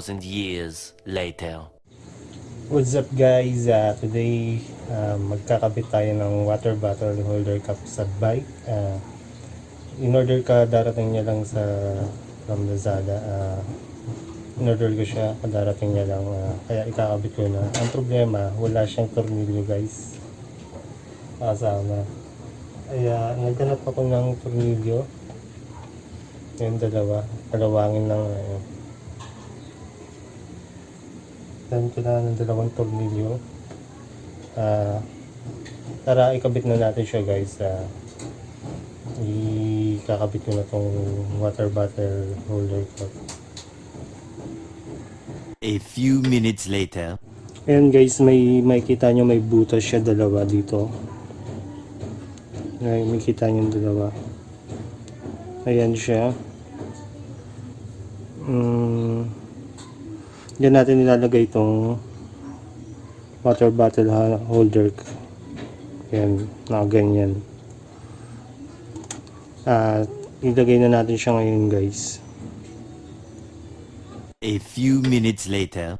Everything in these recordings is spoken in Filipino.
2,000 years later. What's up guys? Today magkakabit tayo ng water bottle holder cup sa bike. In-order ka, darating niya lang from Lazada. In-order ko siya, darating niya lang, kaya ikakabit ko na. Ang problema, wala siyang tornilyo guys. Kasama. Kaya naghanap ako ng tornilyo. Yung dalawangin lang. Then kailangan ng dalawang tornilyo. Tara, ikabit na natin siya guys. Ikakabit ko na tong water bottle holder cup. A few minutes later. Ayan guys, may makita nyo, may butas siya dalawa dito. May makita nyo dalawa. Ayan siya. Diyan natin nilalagay itong water bottle holder. Ayan, ganyan. Ilagay na natin siya ngayon guys. A few minutes later.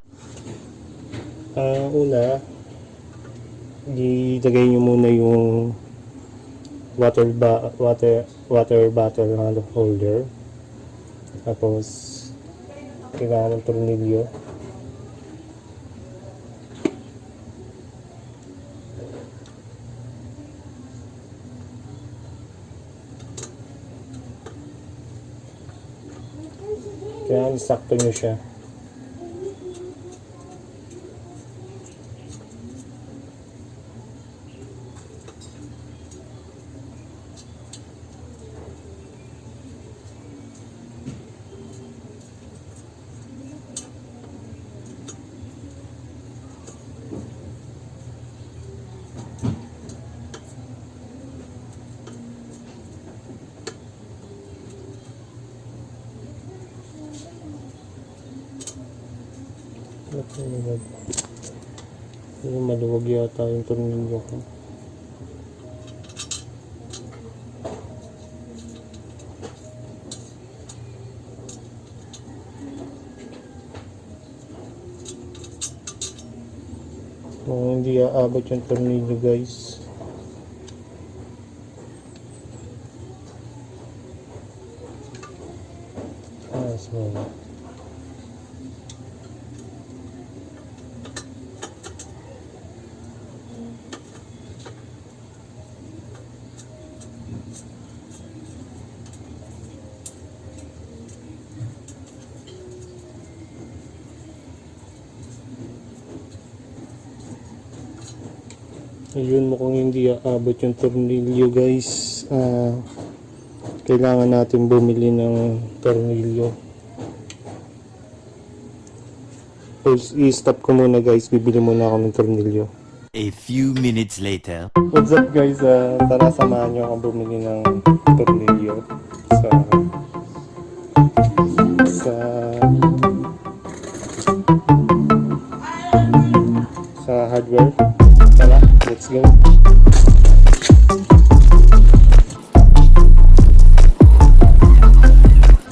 Una, ilagay nyo muna yung water bottle holder. Tapos kailangan ng tornilyo. Kailangan isakto nyo siya. Maluwag yata yung tornilyo ko. Kung hindi aabot yung tornilyo guys, so ayun mo, kung hindi aabot yung tornilyo guys, kailangan natin bumili ng tornilyo. I-stop ko muna guys, bibili muna ako ng tornilyo. A few minutes later. What's up guys, tara samahan nyo ako bumili ng tornilyo sa hardware. Tara, let's go.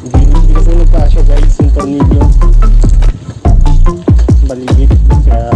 Hindi kasi nagkasya guys yung tornilyo. Baligid. Kaya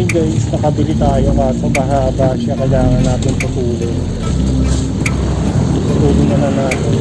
guys, nakabili tayo kaso mahaba siya, kailangan natin putulin na lang natin.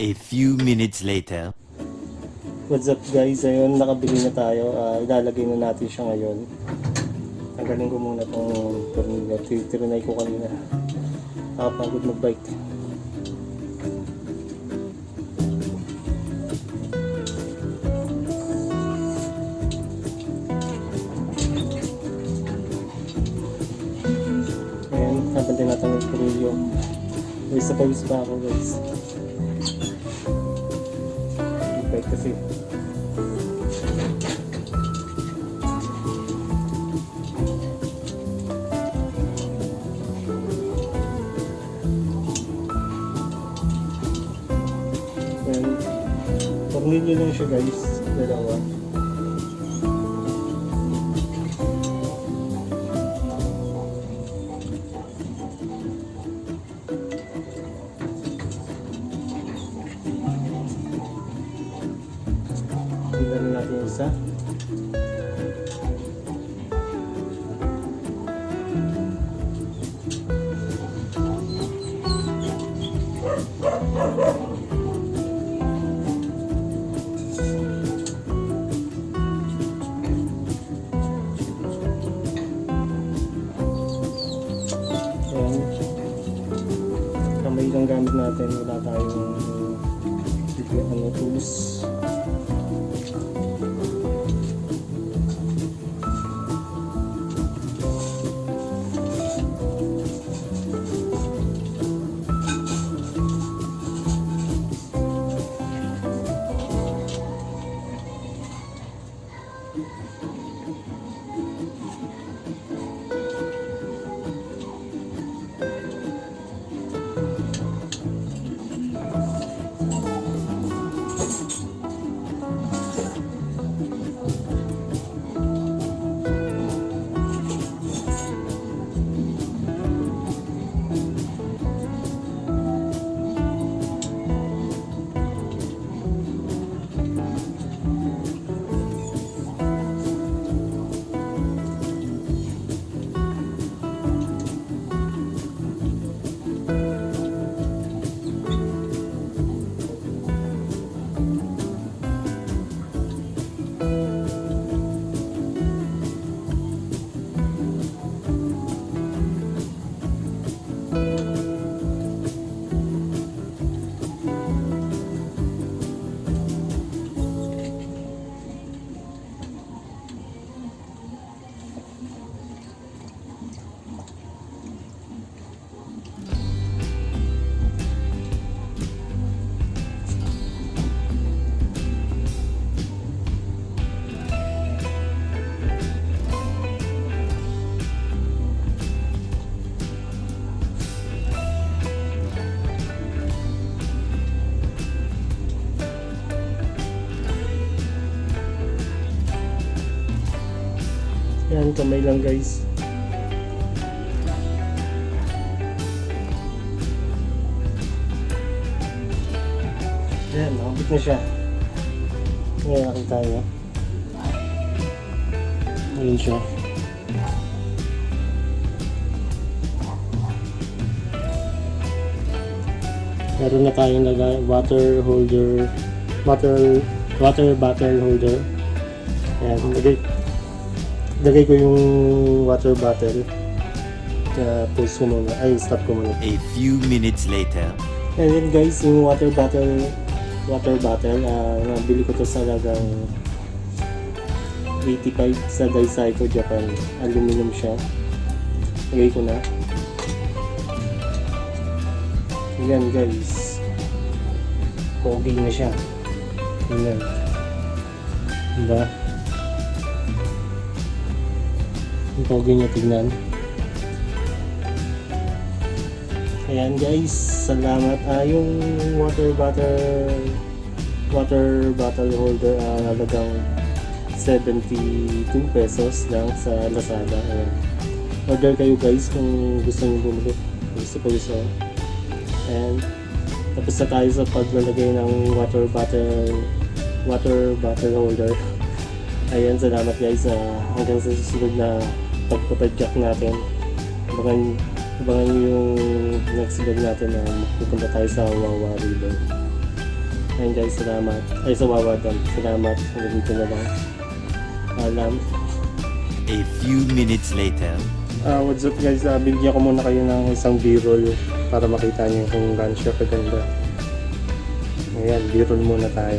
A few minutes later. What's up guys? Ayun, nakabili na tayo. Ilalagay na natin siya ngayon. Tanggalin ko muna itong tornilyo. Tirinay ko kanina. Nakapagod mag-bike. Ayan, habang tinatanggal ko tornilyo. Guys, sa pawis pa ako guys. Bike kasi. Ayan, tornilyo lang siya guys, dalawa. Tignan na natin yung isa. Ayan. Kamay lang gamit natin. Wala tayong tools. Yan, kamay lang guys. Yan, nakabit na siya. Ngayon nakita niyo. Ayun siya. Meron na tayong water holder, water bottle holder. Ayan, lagay ko yung water bottle. Pause ko muna. Ay, stop ko muna. A few minutes later. And then guys, yung water bottle, nabili ko to sa halagang 85 sa Daisaiko Japan. Aluminum siya. Lagay ko na. Ayan guys. Pogi na siya. Ayan. Diba? Ang pogi niya tignan. Ayan guys, salamat. Yung water bottle holder, halagang 72 pesos lang sa Lazada. Ayan. Order kayo guys kung gusto niyo bumili. Gusto ko gusto. And tapos na tayo sa paglalagay ng water bottle holder. Ayan, salamat guys. Hanggang sa susunod na pagpapadjak natin. Abangan nyo yung next vlog natin na pupunta tayo sa Wawa River. Ayun guys, salamat. Ay, sa Wawadan. Salamat. Hanggang dito na lang. Alam. A few minutes later. What's up guys? Bigyan ko muna kayo ng isang b-roll para makita nyo kung gaano siya kaganda. Ayan, b-roll muna tayo.